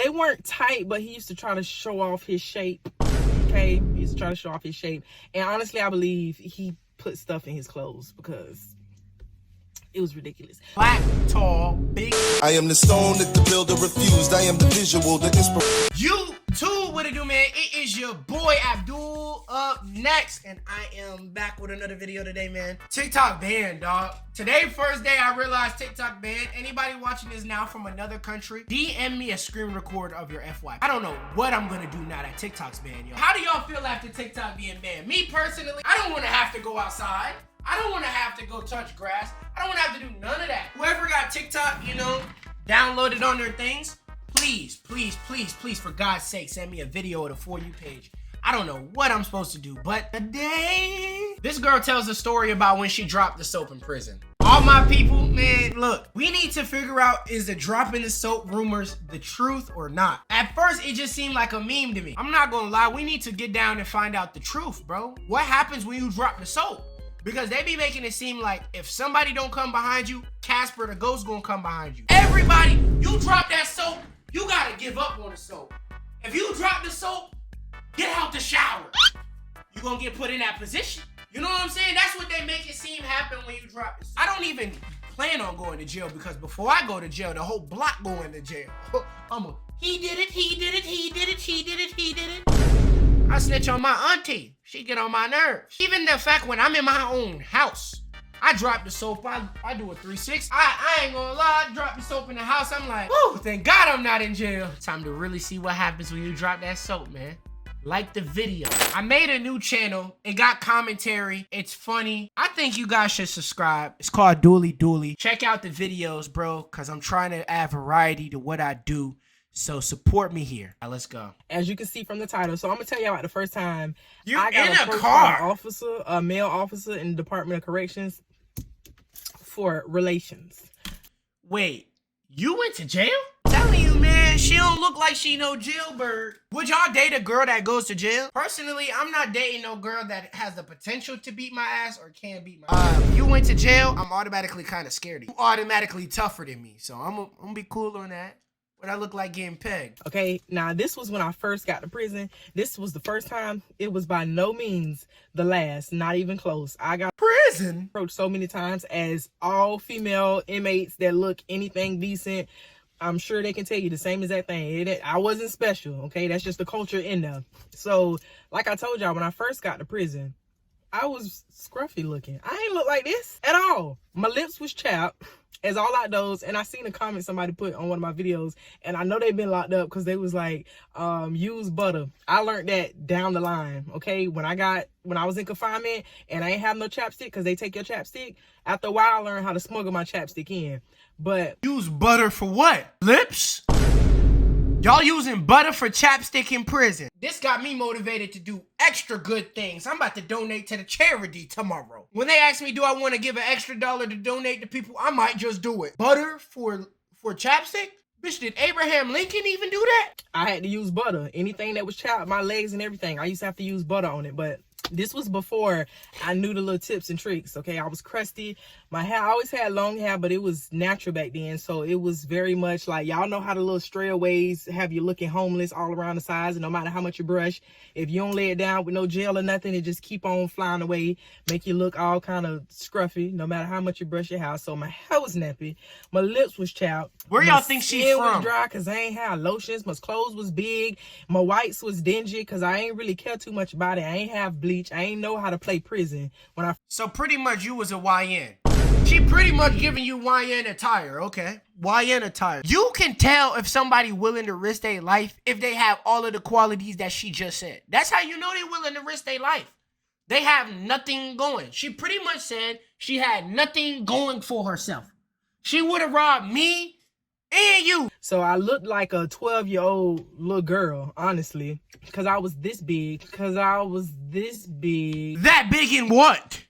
They weren't tight, but he used to try to show off his shape. Okay, he used to try to show off his shape. And honestly, I believe he put stuff in his clothes because it was ridiculous. Black, tall, big. I am the stone that the builder refused. I am the visual, the inspiration. YouTube, what it do, man? It is your boy Abdul up next, and I am back with another video today, man. TikTok banned, dog. Today, first day I realized TikTok banned. Anybody watching this now from another country, DM me a screen record of your FY. I don't know what I'm gonna do now that TikTok's banned, yo. How do y'all feel after TikTok being banned? Me personally, I don't want to have to go outside. I don't want to have to go touch grass. I don't want to have to do none of that. Whoever got TikTok, you know, downloaded on their things, please, please, please, please, for God's sake, send me a video of the For You page. I don't know what I'm supposed to do, but today, this girl tells a story about when she dropped the soap in prison. All my people, man, look, we need to figure out, is the dropping the soap rumors the truth or not? At first, it just seemed like a meme to me. I'm not gonna lie, we need to get down and find out the truth, bro. What happens when you drop the soap? Because they be making it seem like if somebody don't come behind you, Casper the ghost gonna come behind you. Everybody, you drop that soap, you gotta give up on the soap. If you drop the soap, get out the shower. You gonna get put in that position. You know what I'm saying? That's what they make it seem happen when you drop it. I don't even plan on going to jail because before I go to jail, the whole block going to jail. He did it, he did it, he did it, he did it, he did it. I snitch on my auntie. She get on my nerves. Even the fact when I'm in my own house, I drop the soap, I do a 360. I ain't gonna lie, I drop the soap in the house. I'm like, whew, thank God I'm not in jail. Time to really see what happens when you drop that soap, man. Like the video. I made a new channel. It got commentary. It's funny. I think you guys should subscribe. It's called Dooley Dooley. Check out the videos, bro, because I'm trying to add variety to what I do. So support me here. All right, let's go. As you can see from the title, so I'm gonna tell you about the first time I got in a car. A male officer in the Department of Corrections for relations. Wait, you went to jail? I'm telling you, man, she don't look like she no jailbird. Would y'all date a girl that goes to jail? Personally, I'm not dating no girl that has the potential to beat my ass or can beat my ass. If you went to jail, I'm automatically kind of scared of you. You automatically tougher than me, so I'm gonna be cool on that. What I look like getting pegged. Okay, now this was when I first got to prison. This was the first time. It was by no means the last, not even close. I got prison approached so many times as all female inmates that look anything decent. I'm sure they can tell you the same exact thing. I wasn't special, okay? That's just the culture in there. So, like I told y'all, when I first got to prison, I was scruffy looking. I ain't look like this at all. My lips was chapped. As all out those, and I seen a comment somebody put on one of my videos, and I know they've been locked up because they was like, use butter. I learned that down the line, okay? When I was in confinement and I ain't have no chapstick because they take your chapstick, after a while I learned how to smuggle my chapstick in. But use butter for what? Lips? Y'all using butter for chapstick in prison. This got me motivated to do extra good things. I'm about to donate to the charity tomorrow. When they ask me, do I want to give an extra $1 to donate to people, I might just do it. Butter for chapstick? Bitch, did Abraham Lincoln even do that? I had to use butter. Anything that was chapped, my legs and everything, I used to have to use butter on it. But this was before I knew the little tips and tricks, okay? I was crusty. My hair, I always had long hair, but it was natural back then. So it was very much like, y'all know how the little strayaways have you looking homeless all around the sides. And no matter how much you brush, if you don't lay it down with no gel or nothing, it just keep on flying away, make you look all kind of scruffy, no matter how much you brush your hair. So my hair was nappy. My lips was chapped. Where y'all think she's from? My skin was dry because I ain't had lotions. My clothes was big. My whites was dingy because I ain't really care too much about it. I ain't have bleach. I ain't know how to play prison. So pretty much you was a YN. She pretty much giving you YN attire, okay? YN attire. You can tell if somebody willing to risk their life if they have all of the qualities that she just said. That's how you know they willing to risk their life. They have nothing going. She pretty much said she had nothing going for herself. She would have robbed me and you. So I looked like a 12-year-old little girl, honestly, because I was this big. That big in what?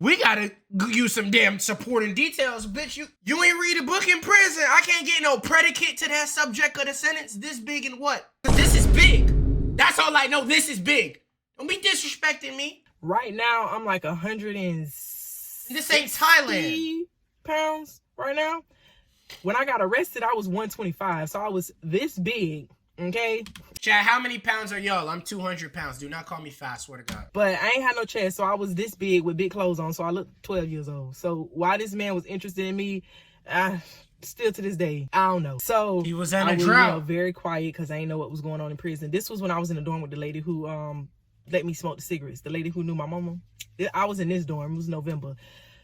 We gotta use some damn supporting details, bitch. You ain't read a book in prison. I can't get no predicate to that subject of the sentence. This big in what? This is big. That's all I know. This is big. Don't be disrespecting me. Right now, I'm like 160 This ain't Thailand. pounds right now. When I got arrested, I was 125. So I was this big. Okay. Chad, how many pounds are y'all? I'm 200 pounds. Do not call me fat, I swear to God. But I ain't had no chest, so I was this big with big clothes on, so I looked 12 years old. So why this man was interested in me, still to this day, I don't know. So he was in a a drought. You know, very quiet because I didn't know what was going on in prison. This was when I was in the dorm with the lady who let me smoke the cigarettes. The lady who knew my mama. I was in this dorm. It was November.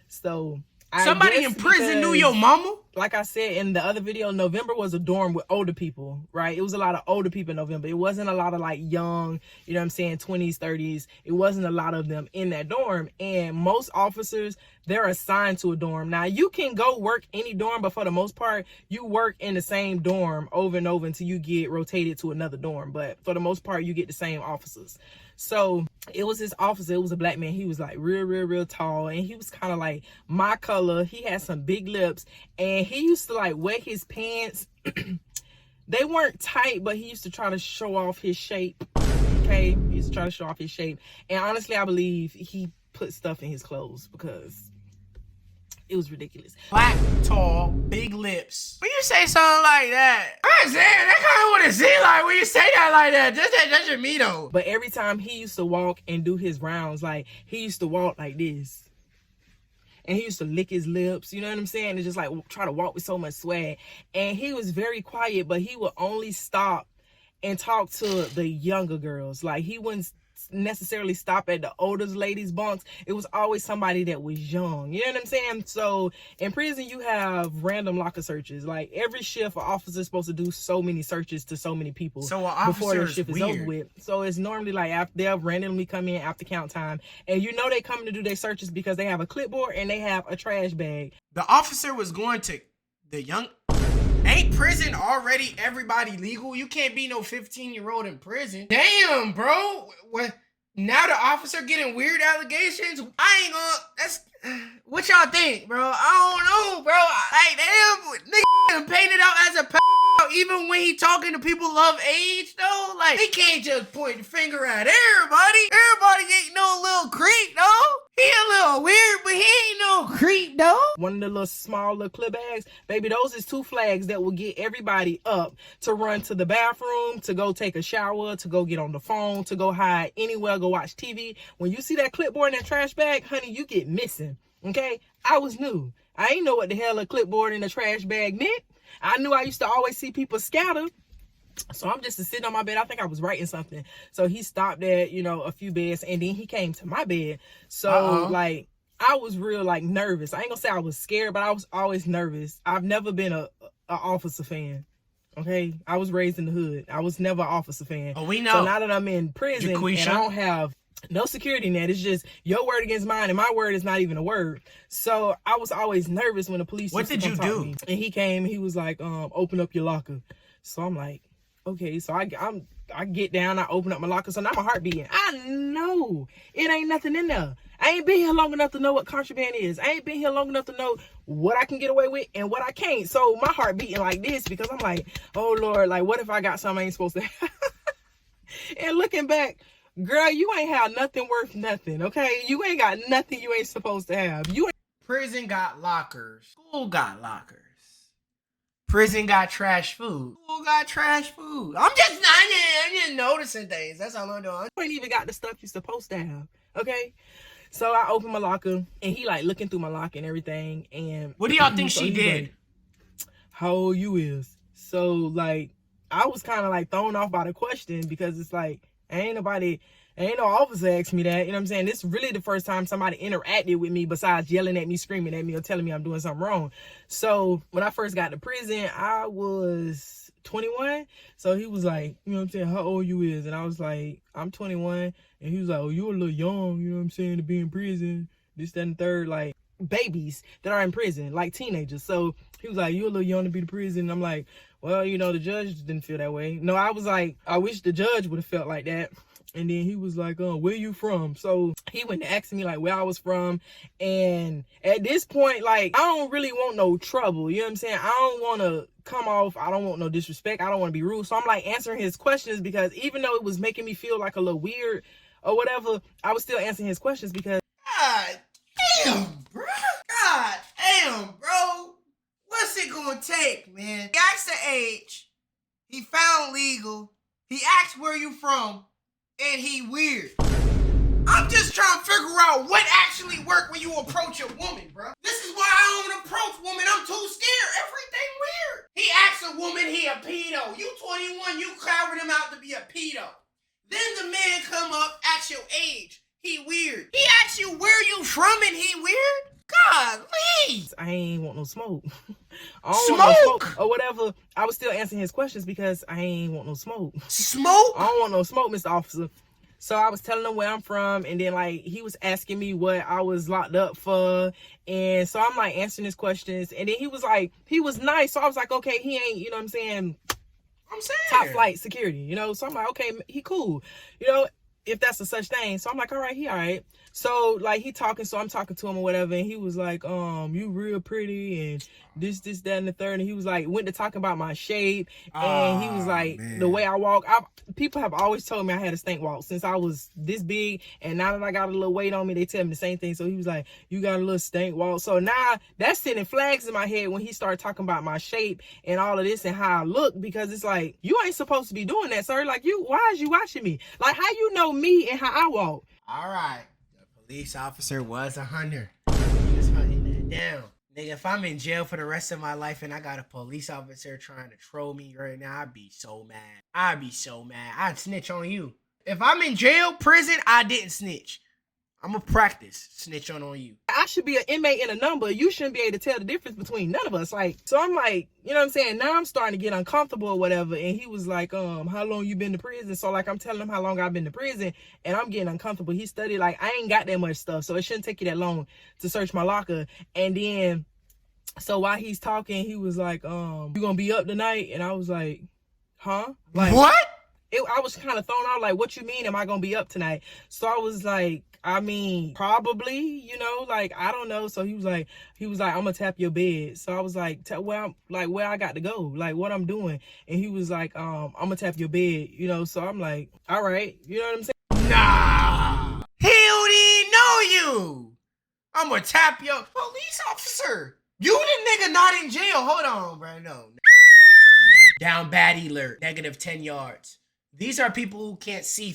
So somebody in prison knew your mama? Like I said in the other video, November was a dorm with older people, right? It was a lot of older people in November. It wasn't a lot of like young, you know what I'm saying, 20s, 30s. It wasn't a lot of them in that dorm. And most officers, they're assigned to a dorm. Now, you can go work any dorm, but for the most part, you work in the same dorm over and over until you get rotated to another dorm. But for the most part, you get the same officers. So it was this officer. It was a black man. He was like real tall, and he was kind of like my color. He had some big lips, and he used to like wet his pants. They weren't tight, but he used to try to show off his shape. Okay, he used to try to show off his shape. And honestly, I believe he put stuff in his clothes because it was ridiculous. Black, tall, big lips. When you say something like that, I'm saying that kind of what it seems like when you say that like that. That's your me though. But every time he used to walk and do his rounds, like he used to walk like this. And he used to lick his lips, you know what I'm saying? And just like try to walk with so much swag. And he was very quiet, but he would only stop and talk to the younger girls. Like he wouldn't necessarily stop at the older ladies' bunks. It was always somebody that was young, you know what I'm saying? So in prison, you have random locker searches. Like every shift, an officer is supposed to do so many searches to so many people so before their shift is over with. So it's normally like they'll randomly come in after count time, and you know they come to do their searches because they have a clipboard and they have a trash bag. The officer was going to the young. Ain't prison already everybody legal? You can't be no 15-year-old in prison. Damn, bro. What? Now the officer getting weird allegations? I ain't gonna. That's what y'all think, bro. I don't know, bro. Like, damn, nigga painted out as a pedophile even when he talking to people of age, though. Like, he can't just point the finger at everybody. Everybody ain't no little creep, though. He a little weird, but he ain't no creep, though. One of the little small little clip bags, baby, those is 2 flags that will get everybody up to run to the bathroom, to go take a shower, to go get on the phone, to go hide anywhere, go watch TV. When you see that clipboard in that trash bag, honey, you get missing, okay? I was new. I ain't know what the hell a clipboard in a trash bag meant. I knew I used to always see people scatter. So I'm just sitting on my bed. I think I was writing something. So he stopped at, you know, a few beds, and then he came to my bed. So like, I was real like nervous. I ain't gonna say I was scared, but I was always nervous. I've never been a officer fan. Okay, I was raised in the hood. I was never an officer fan. Oh, we know. So now that I'm in prison Jaquisha. and I don't have no security net, it's just your word against mine, and my word is not even a word. So I was always nervous when the police. What did you do? Me. And he came. He was like, "Open up your locker." So I'm like, okay, so I get down, I open up my locker, so now my heart beating. I know it ain't nothing in there. I ain't been here long enough to know what contraband is. I ain't been here long enough to know what I can get away with and what I can't. So my heart beating like this because I'm like, oh Lord, like what if I got something I ain't supposed to have? And looking back, girl, you ain't have nothing worth nothing, okay? You ain't got nothing you ain't supposed to have. Prison got lockers. School got lockers. Prison got trash food. School got trash food. I'm just noticing things. That's all I'm doing. You ain't even got the stuff you're supposed to have, okay? So I opened my locker, and he like looking through my locker and everything. And what do y'all think she did? Like, how old you is? So like, I was kind of like thrown off by the question because it's like, ain't no officer asked me that. You know what I'm saying? This is really the first time somebody interacted with me besides yelling at me, screaming at me, or telling me I'm doing something wrong. So when I first got to prison, I was 21. So he was like, you know what I'm saying, how old you is? And I was like, I'm 21. And he was like, oh, you're a little young, you know what I'm saying, to be in prison. This, that, and third, like babies that are in prison, like teenagers. So he was like, you're a little young to be in prison. And I'm like, well, you know, the judge didn't feel that way. No, I was like, I wish the judge would have felt like that. And then he was like, where you from? So he went to asking me like where I was from. And at this point, like, I don't really want no trouble. You know what I'm saying? I don't want to come off. I don't want no disrespect. I don't want to be rude. So I'm like answering his questions because even though it was making me feel like a little weird or whatever, I was still answering his questions because. God damn, bro. God damn, bro. What's it gonna take, man? He asked the age, he found legal, he asked where you from, and he weird. I'm just trying to figure out what actually work when you approach a woman, bro. This is why I don't approach women. I'm too scared. Everything weird. He asked a woman he a pedo. You 21, you covered him out to be a pedo. Then the man come up, ask your age. He weird. He asks you where you from and he weird? God, please. I ain't want no smoke. I don't want no smoke or whatever. I was still answering his questions because I ain't want no smoke. Smoke? I don't want no smoke, Mr. Officer. So I was telling him where I'm from, and then like he was asking me what I was locked up for, and so I'm like answering his questions, and then he was like, he was nice, so I was like, okay, he ain't, you know what I'm saying, top flight security, you know, so I'm like, okay, he cool, you know, if that's a such thing. So I'm like, all right, he all right. So like he talking, so I'm talking to him or whatever, and he was like, you real pretty and this, that, and the third. And he was like, went to talking about my shape, and he was like, man, the way I walk. People have always told me I had a stink walk since I was this big, and now that I got a little weight on me, they tell me the same thing. So he was like, you got a little stink walk. So now that's sending flags in my head when he started talking about my shape and all of this and how I look, because it's like, you ain't supposed to be doing that, sir. Like, why is you watching me? Like, how you know me and how I walk? All right. Police officer was a hunter. He was hunting that down. Nigga, if I'm in jail for the rest of my life and I got a police officer trying to troll me right now, I'd be so mad. I'd be so mad. I'd snitch on you. If I'm in jail, prison, I didn't snitch. I'm gonna practice snitch on you. I should be an inmate in a number. You shouldn't be able to tell the difference between none of us. Like, so I'm like, you know what I'm saying? Now I'm starting to get uncomfortable or whatever. And he was like, how long you been to prison? So like, I'm telling him how long I've been to prison, and I'm getting uncomfortable. He studied, like, I ain't got that much stuff, so it shouldn't take you that long to search my locker. And then, so while he's talking, he was like, you gonna be up tonight? And I was like, huh? Like, what? I was kind of thrown out, like, what you mean, am I gonna be up tonight? So I was like, I mean, probably, you know, like, I don't know. So he was like, I'm gonna tap your bed. So I was like, where I got to go, like, what I'm doing. And he was like, I'm gonna tap your bed, you know. So I'm like, all right, you know what I'm saying? Nah, he don't even know you. I'm gonna tap your police officer. You the nigga not in jail. Hold on, bro. No. Down bad alert. -10 yards. These are people who can't see.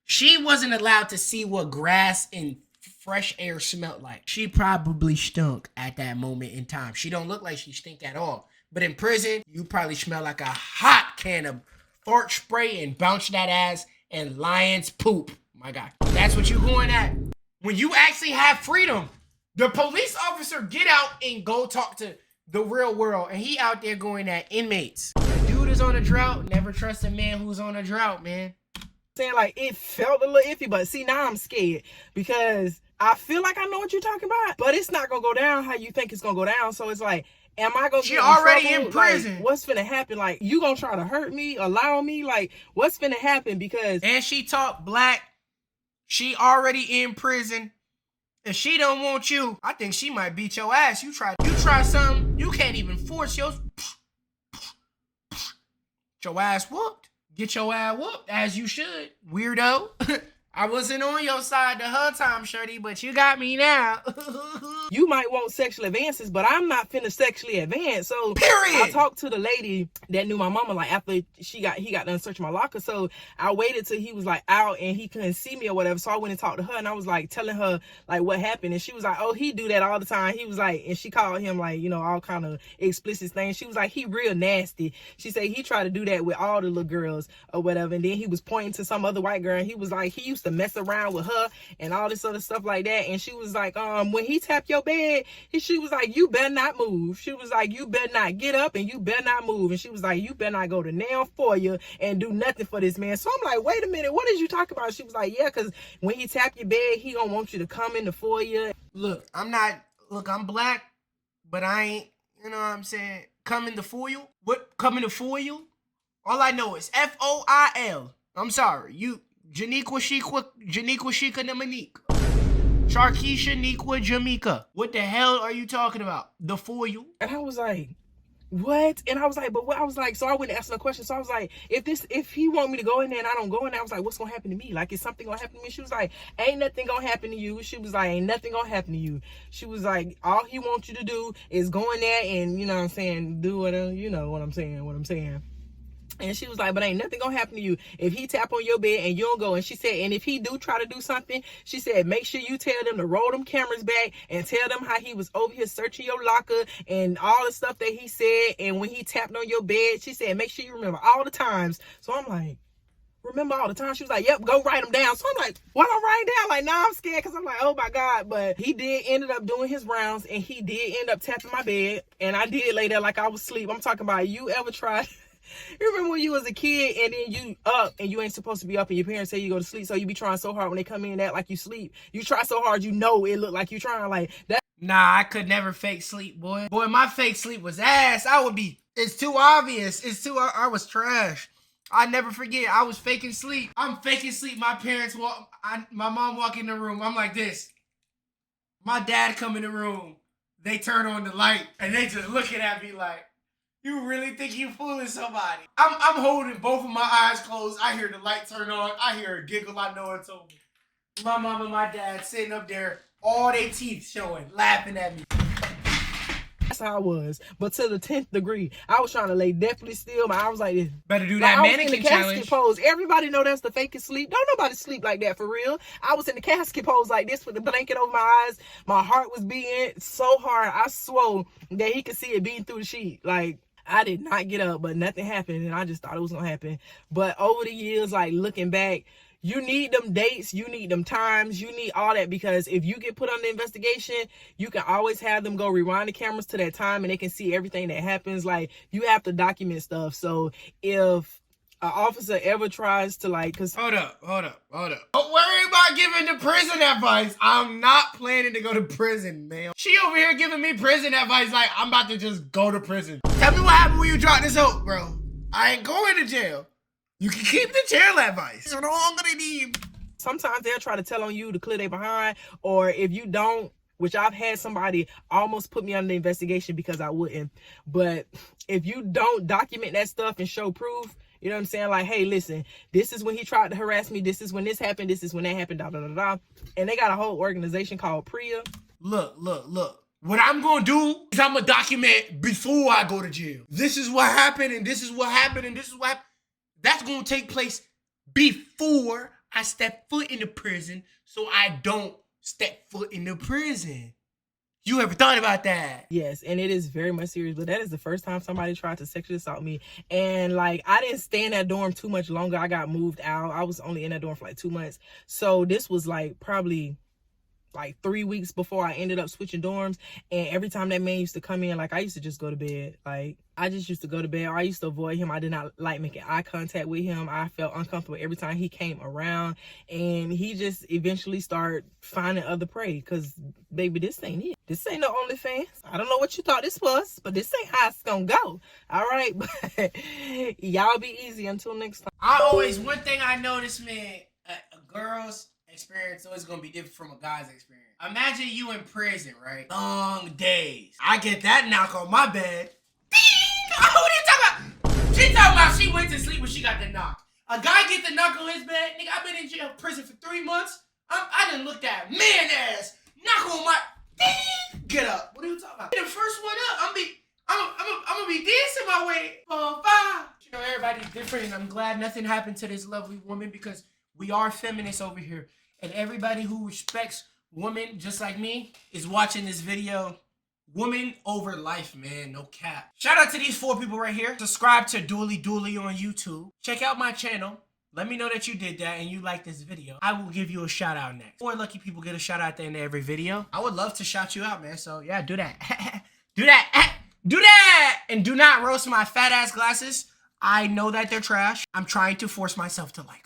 She wasn't allowed to see what grass and fresh air smelled like. She probably stunk at that moment in time. She don't look like she stink at all. But in prison, you probably smell like a hot can of fart spray and bounce that ass and lion's poop. My God. That's what you going at. When you actually have freedom, the police officer get out and go talk to the real world. And he out there going at inmates. The dude is on a drought. Never trust a man who's on a drought, man. Saying, like, it felt a little iffy, but see, now I'm scared because I feel like I know what you're talking about, but it's not gonna go down how you think it's gonna go down. So it's like, am I gonna get already in prison? Like, what's finna happen? Like, you gonna try to hurt me, allow me? Like, what's finna happen? Because and she talk black, she already in prison. If she don't want you, I think she might beat your ass. You try something, you can't even force your ass whooped. Get your ass whooped, as you should, weirdo. I wasn't on your side the whole time, shorty, but you got me now. You might want sexual advances, but I'm not finna sexually advance. So period. I talked to the lady that knew my mama, like, after he got done searching my locker. So I waited till he was like out and he couldn't see me or whatever. So I went and talked to her, and I was like telling her like what happened, and she was like, oh, he do that all the time. He was like, and she called him like, you know, all kind of explicit things. She was like, he real nasty. She said he tried to do that with all the little girls or whatever. And then he was pointing to some other white girl, and he was like, he used to mess around with her and all this other stuff like that. And she was like, when he tapped your bed, she was like, you better not move. She was like, you better not get up and you better not move. And she was like, you better not go to nail for you and do nothing for this man. So I'm like, wait a minute, what did you talk about? She was like, yeah, because when he tap your bed, he gonna want you to come in the foyer. Look, I'm black, but I ain't, you know what I'm saying, come in the foil. What, come in the foil? All I know is FOIL. I'm sorry, you Janiqua Shika Namanique. Sharkeisha Niqua Jamaica. What the hell are you talking about? The foil? And I was like, what? And I was like, but what? I was like, so I wouldn't ask no question. So I was like, if he want me to go in there and I don't go in there, I was like, what's gonna happen to me? Like, is something gonna happen to me? She was like, ain't nothing gonna happen to you. She was like, ain't nothing gonna happen to you. She was like, all he wants you to do is go in there and, you know what I'm saying, do whatever, you know what I'm saying. And she was like, but ain't nothing gonna happen to you if he tap on your bed and you don't go. And she said, and if he do try to do something, she said, make sure you tell them to roll them cameras back and tell them how he was over here searching your locker and all the stuff that he said. And when he tapped on your bed, she said, make sure you remember all the times. So I'm like, remember all the time? She was like, yep, go write them down. So I'm like, what I'm writing down? Like, nah, I'm scared because I'm like, oh my God. But he did ended up doing his rounds and he did end up tapping my bed. And I did lay there like I was asleep. I'm talking about, you ever tried? You remember when you was a kid and then you up and you ain't supposed to be up and your parents say you go to sleep, so you be trying so hard when they come in and act like you sleep. You try so hard, you know it look like you trying like that. Nah, I could never fake sleep, boy. Boy, my fake sleep was ass. It's too obvious. I was trash. I never forget, I was faking sleep. I'm faking sleep. My parents my mom walk in the room. I'm like this. My dad come in the room. They turn on the light and they just looking at me like, you really think you fooling somebody? I'm holding both of my eyes closed. I hear the light turn on. I hear a giggle I know it told me. My mom and my dad sitting up there, all their teeth showing, laughing at me. That's how I was. But to the 10th degree, I was trying to lay definitely still. I was like, better do that mannequin in the challenge. Casket pose. Everybody know that's the fakest sleep. Don't nobody sleep like that for real. I was in the casket pose like this with the blanket over my eyes. My heart was beating so hard. I swore that he could see it beating through the sheet. Like, I did not get up, but nothing happened, and I just thought it was gonna happen. But over the years, like looking back, you need them dates, you need them times, you need all that, because if you get put on the investigation, you can always have them go rewind the cameras to that time and they can see everything that happens. Like, you have to document stuff. So if an officer ever tries to Hold up. Don't worry about giving the prison advice. I'm not planning to go to prison, man. She over here giving me prison advice like I'm about to just go to prison. Tell me what happened when you dropped this out, bro. I ain't going to jail. You can keep the jail advice. That's all I'm gonna need. Sometimes they'll try to tell on you to clear their behind, or if you don't, which I've had somebody almost put me under the investigation because I wouldn't. But if you don't document that stuff and show proof, you know what I'm saying? Like, hey, listen, this is when he tried to harass me. This is when this happened. This is when that happened, da. And they got a whole organization called PRIA. Look. What I'm gonna do is I'm gonna document before I go to jail. This is what happened, and this is what happened, and this is what happened. That's gonna take place before I step foot in the prison, so I don't step foot in the prison. You ever thought about that? Yes, and it is very much serious, but that is the first time somebody tried to sexually assault me. And like, I didn't stay in that dorm too much longer. I got moved out. I was only in that dorm for like 2 months. So this was like probably like 3 weeks before I ended up switching dorms. And every time that man used to come in, like, I used to just go to bed. Like, I just used to go to bed, or I used to avoid him. I did not like making eye contact with him. I felt uncomfortable every time he came around. And he just eventually started finding other prey, because, baby, this ain't it. This ain't no OnlyFans. I don't know what you thought this was, but this ain't how it's gonna go. All right? But y'all be easy until next time. One thing I noticed, man, a girl's experience always gonna be different from a guy's experience. Imagine you in prison, right? Long days. I get that knock on my bed. Ding! Oh, what are you talking about? She talking about she went to sleep when she got the knock. A guy get the knock on his bed. Nigga, I've been in jail, prison for 3 months. I done looked at man ass. Knock on my ding! Get up. What are you talking about? The first one up. I'm gonna be dancing my way. 4, 5. You know, everybody's different, and I'm glad nothing happened to this lovely woman, because we are feminists over here. And everybody who respects women just like me is watching this video. Woman over life, man. No cap. Shout out to these 4 people right here. Subscribe to Dooley on YouTube. Check out my channel. Let me know that you did that and you like this video. I will give you a shout out next. 4 lucky people get a shout out at the end of every video. I would love to shout you out, man. So yeah, do that. Do that. Do that. And do not roast my fat ass glasses. I know that they're trash. I'm trying to force myself to like them.